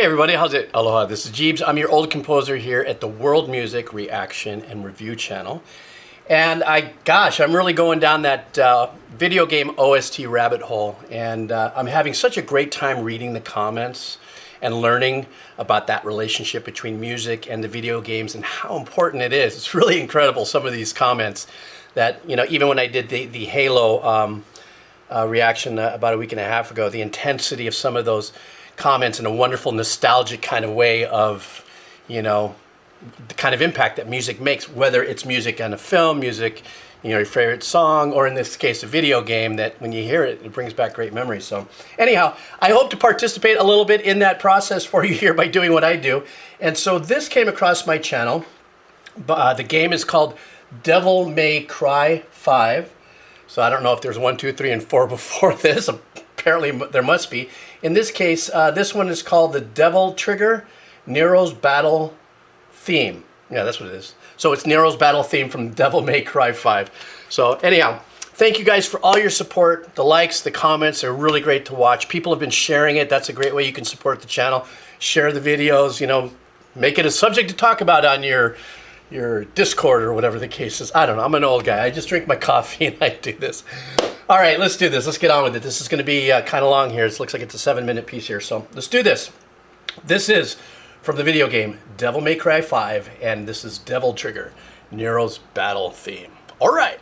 everybody, how's it? Aloha, this is Jeebs. I'm your old composer here at the World Music Reaction and Review channel. And I'm really going down that video game OST rabbit hole. And I'm having such a great time reading the comments and learning about that relationship between music and the video games and how important it is. It's really incredible, some of these comments that, you know, even when I did the Halo reaction about a week and a half ago, the intensity of some of those comments in a wonderful nostalgic kind of way of, you know, the kind of impact that music makes, whether it's music on a film, music, you know, your favorite song, or in this case, a video game that when you hear it, it brings back great memories. So anyhow, I hope to participate a little bit in that process for you here by doing what I do. And so this came across my channel. The game is called Devil May Cry 5. So I don't know if there's 1, 2, 3, and 4 before this. Apparently there must be. In this case, this one is called the Devil Trigger, Nero's Battle Theme. Yeah, that's what it is. So it's Nero's Battle Theme from Devil May Cry 5. So anyhow, thank you guys for all your support. The likes, the comments are really great to watch. People have been sharing it. That's a great way you can support the channel. Share the videos, you know, make it a subject to talk about on your Discord or whatever the case is. I don't know. I'm an old guy. I just drink my coffee and I do this. All right, let's do this. Let's get on with it. This is going to be kind of long here. It looks like it's a 7-minute piece here. So let's do this. This is from the video game Devil May Cry 5, and this is Devil Trigger, Nero's Battle Theme. All right.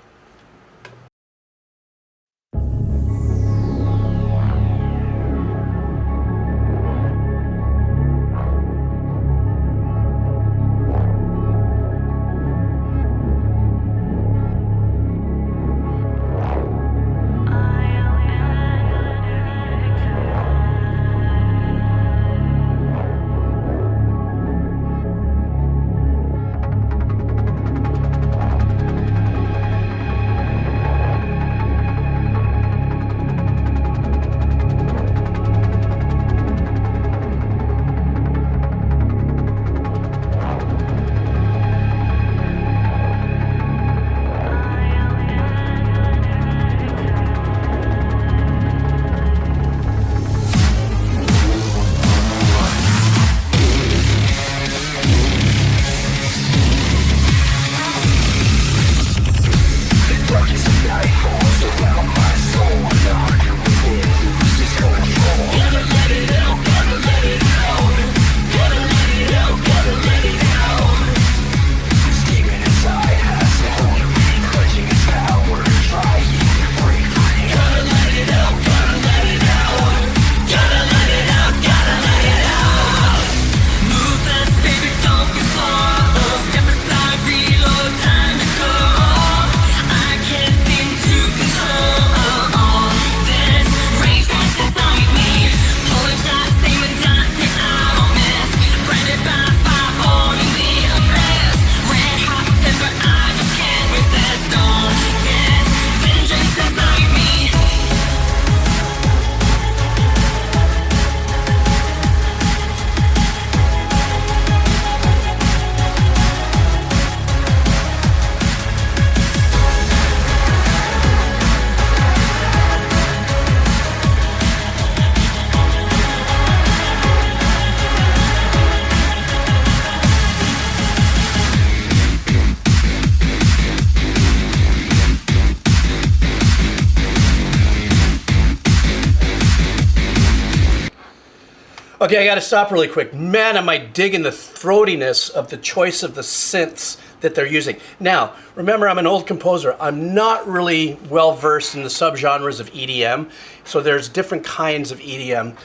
Okay, I gotta stop really quick. Man, am I digging the throatiness of the choice of the synths that they're using. Now, remember, I'm an old composer. I'm not really well versed in the subgenres of EDM, so there's different kinds of EDM.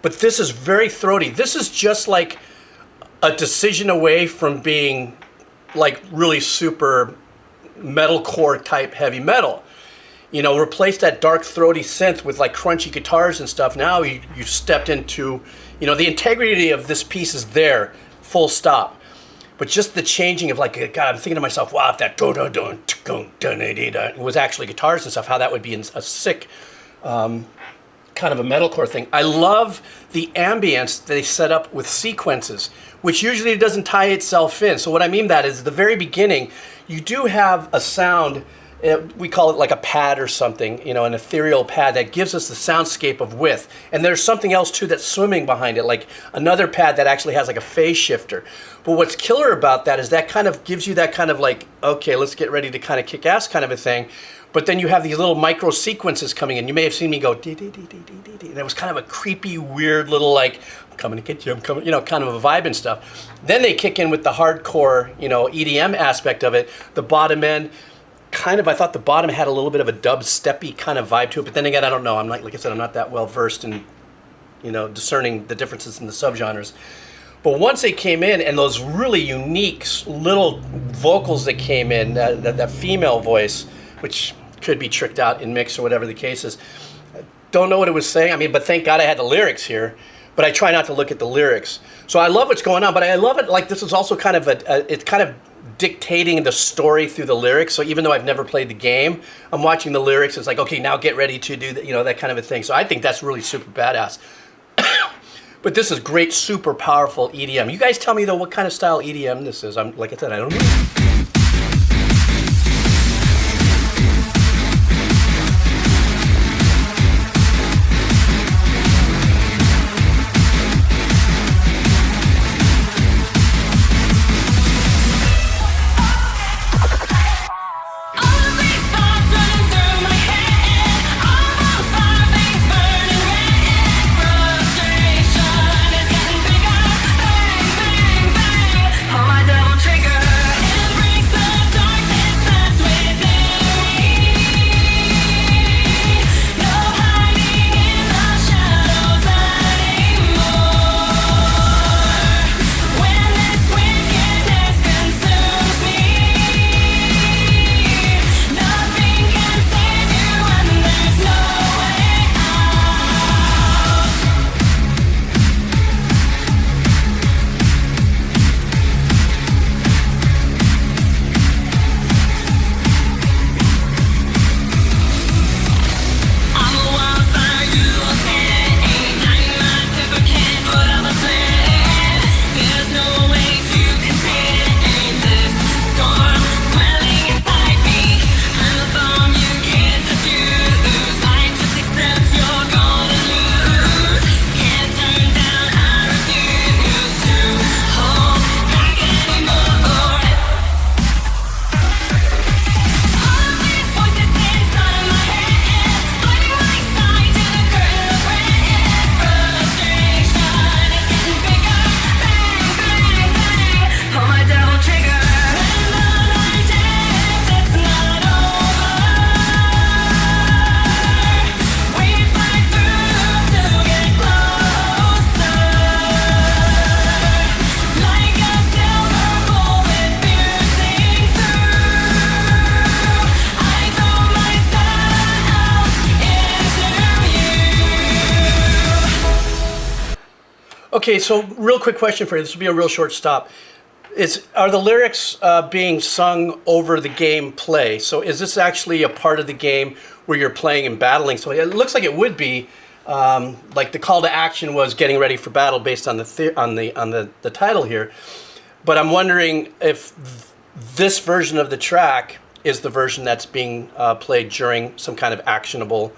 But this is very throaty. This is just like a decision away from being like really super metalcore type heavy metal. You know, replace that dark throaty synth with like crunchy guitars and stuff. Now you stepped into, you know, the integrity of this piece is there, full stop. But just the changing of like, God, I'm thinking to myself, wow, if that was actually guitars and stuff, how that would be a sick kind of a metalcore thing. I love the ambience they set up with sequences, which usually doesn't tie itself in. So what I mean that is, at the very beginning, you do have a sound we call it like a pad or something, you know, an ethereal pad that gives us the soundscape of width. And there's something else too that's swimming behind it, like another pad that actually has like a phase shifter. But what's killer about that is that kind of gives you that kind of like, okay, let's get ready to kind of kick ass kind of a thing. But then you have these little micro sequences coming in. You may have seen me go dee dee dee dee dee dee, and it was kind of a creepy, weird little like, I'm coming to get you, I'm coming, you know, kind of a vibe and stuff. Then they kick in with the hardcore, you know, EDM aspect of it. The bottom end, kind of, I thought the bottom had a little bit of a dubsteppy kind of vibe to it. But then again, I don't know. I'm like I said, I'm not that well versed in, you know, discerning the differences in the subgenres. But once they came in, and those really unique little vocals that came in, that female voice, which could be tricked out in mix or whatever the case is. Don't know what it was saying. I mean, but thank God I had the lyrics here. But I try not to look at the lyrics. So I love what's going on, but I love it like this is also kind of it's kind of dictating the story through the lyrics. So even though I've never played the game, I'm watching the lyrics. It's like, okay, now get ready to do that, you know, that kind of a thing. So I think that's really super badass. But this is great, super powerful EDM. You guys tell me though what kind of style EDM this is. I'm like I said, I don't know. Okay, so real quick question for you. This will be a real short stop. Are the lyrics being sung over the gameplay? So is this actually a part of the game where you're playing and battling? So it looks like it would be. Like the call to action was getting ready for battle based on the title here. But I'm wondering if this version of the track is the version that's being played during some kind of actionable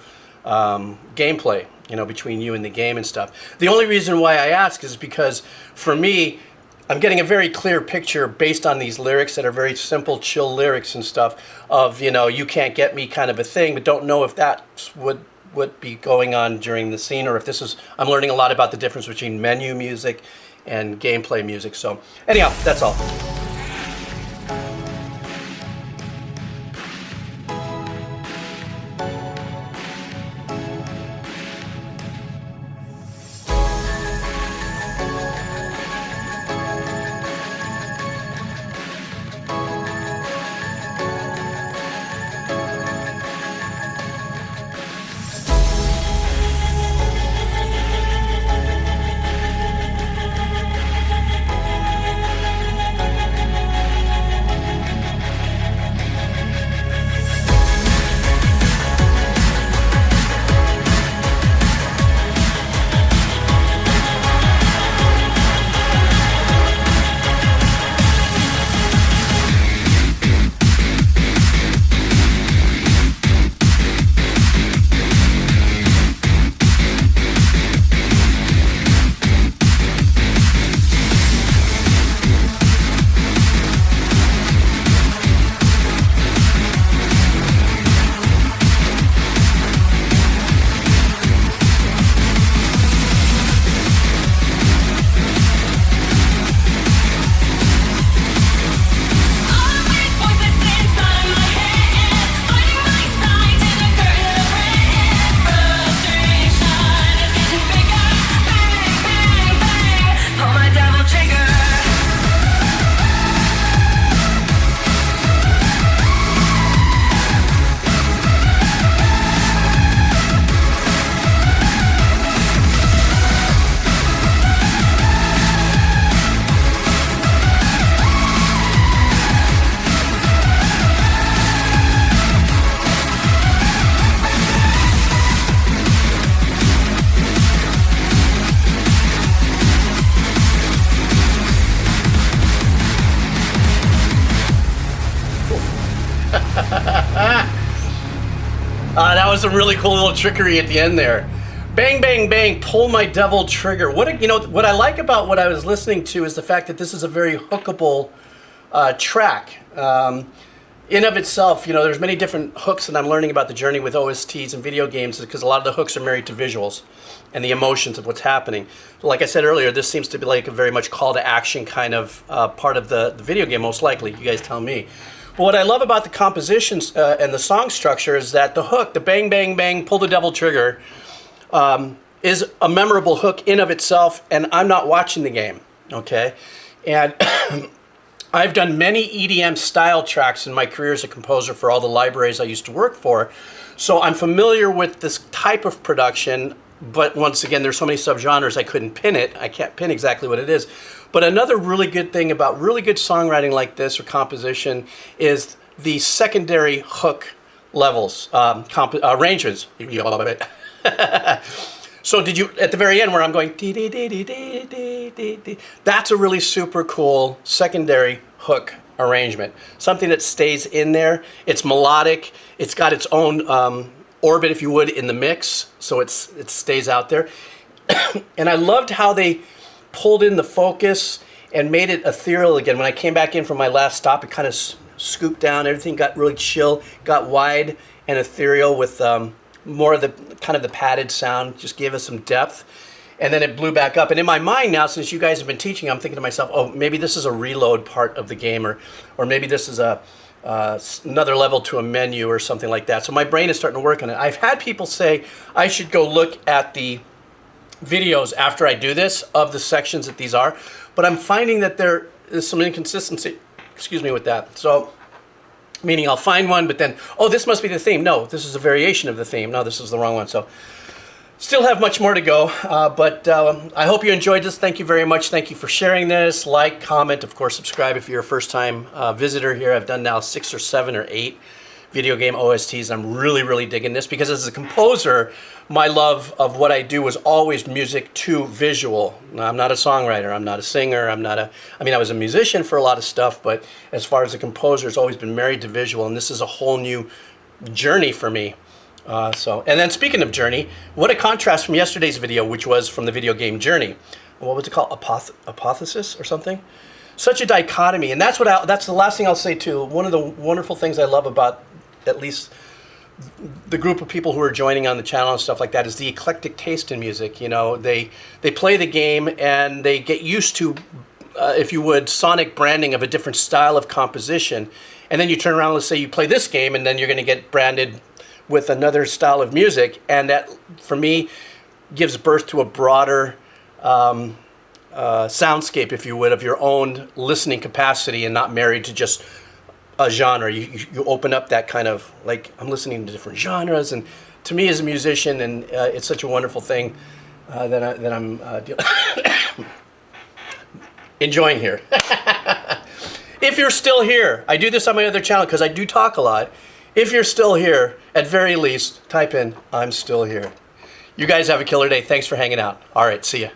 gameplay, you know, between you and the game and stuff. The only reason why I ask is because for me, I'm getting a very clear picture based on these lyrics that are very simple, chill lyrics and stuff of, you know, you can't get me kind of a thing, but don't know if that's what would be going on during the scene or if this is, I'm learning a lot about the difference between menu music and gameplay music. So anyhow, that's all. That was a really cool little trickery at the end there. Bang, bang, bang, pull my devil trigger. What I like about what I was listening to is the fact that this is a very hookable track. In of itself, there's many different hooks that I'm learning about the journey with OSTs and video games because a lot of the hooks are married to visuals and the emotions of what's happening. Like I said earlier, this seems to be like a very much call to action kind of part of the video game, most likely. You guys tell me. But what I love about the compositions and the song structure is that the hook, the bang, bang, bang, pull the devil trigger, is a memorable hook in of itself, and I'm not watching the game, okay? And I've done many EDM style tracks in my career as a composer for all the libraries I used to work for, so I'm familiar with this type of production, but once again, there's so many subgenres I couldn't pin it. I can't pin exactly what it is. But another really good thing about really good songwriting like this or composition is the secondary hook levels, ranges. So did you, at the very end where I'm going, dee, dee, dee, dee, dee, dee, dee, dee, that's a really super cool secondary hook arrangement. Something that stays in there. It's melodic. It's got its own orbit, if you would, in the mix, so it stays out there. And I loved how they pulled in the focus and made it ethereal again. When I came back in from my last stop, it kind of scooped down. Everything got really chill, got wide and ethereal with more of the kind of the padded sound, just gave us some depth. And then it blew back up. And in my mind now, since you guys have been teaching, I'm thinking to myself, oh, maybe this is a reload part of the game, or maybe this is another level to a menu or something like that. So my brain is starting to work on it. I've had people say I should go look at the videos after I do this of the sections that these are, but I'm finding that there is some inconsistency, excuse me, with that. So, meaning I'll find one, but then, oh, this must be the theme. No, this is a variation of the theme. No, this is the wrong one. So, still have much more to go, but I hope you enjoyed this. Thank you very much. Thank you for sharing this. Like, comment, of course, subscribe if you're a first-time visitor here. I've done now 6 or 7 or 8 video game OSTs. I'm really, really digging this because as a composer, my love of what I do was always music to visual. Now, I'm not a songwriter. I'm not a singer. I was a musician for a lot of stuff, but as far as a composer, it's always been married to visual, and this is a whole new journey for me. And then speaking of journey, what a contrast from yesterday's video, which was from the video game Journey. What was it called? Apotheosis or something? Such a dichotomy, and that's the last thing I'll say too. One of the wonderful things I love about at least the group of people who are joining on the channel and stuff like that is the eclectic taste in music. They play the game and they get used to, if you would, sonic branding of a different style of composition, and then you turn around and let's say you play this game, and then you're going to get branded with another style of music, and that, for me, gives birth to a broader soundscape, if you would, of your own listening capacity and not married to just a genre. You open up that kind of, like, I'm listening to different genres, and to me as a musician, and it's such a wonderful thing that I'm enjoying here. If you're still here, I do this on my other channel because I do talk a lot. If you're still here, at very least, type in, I'm still here. You guys have a killer day. Thanks for hanging out. All right, see ya.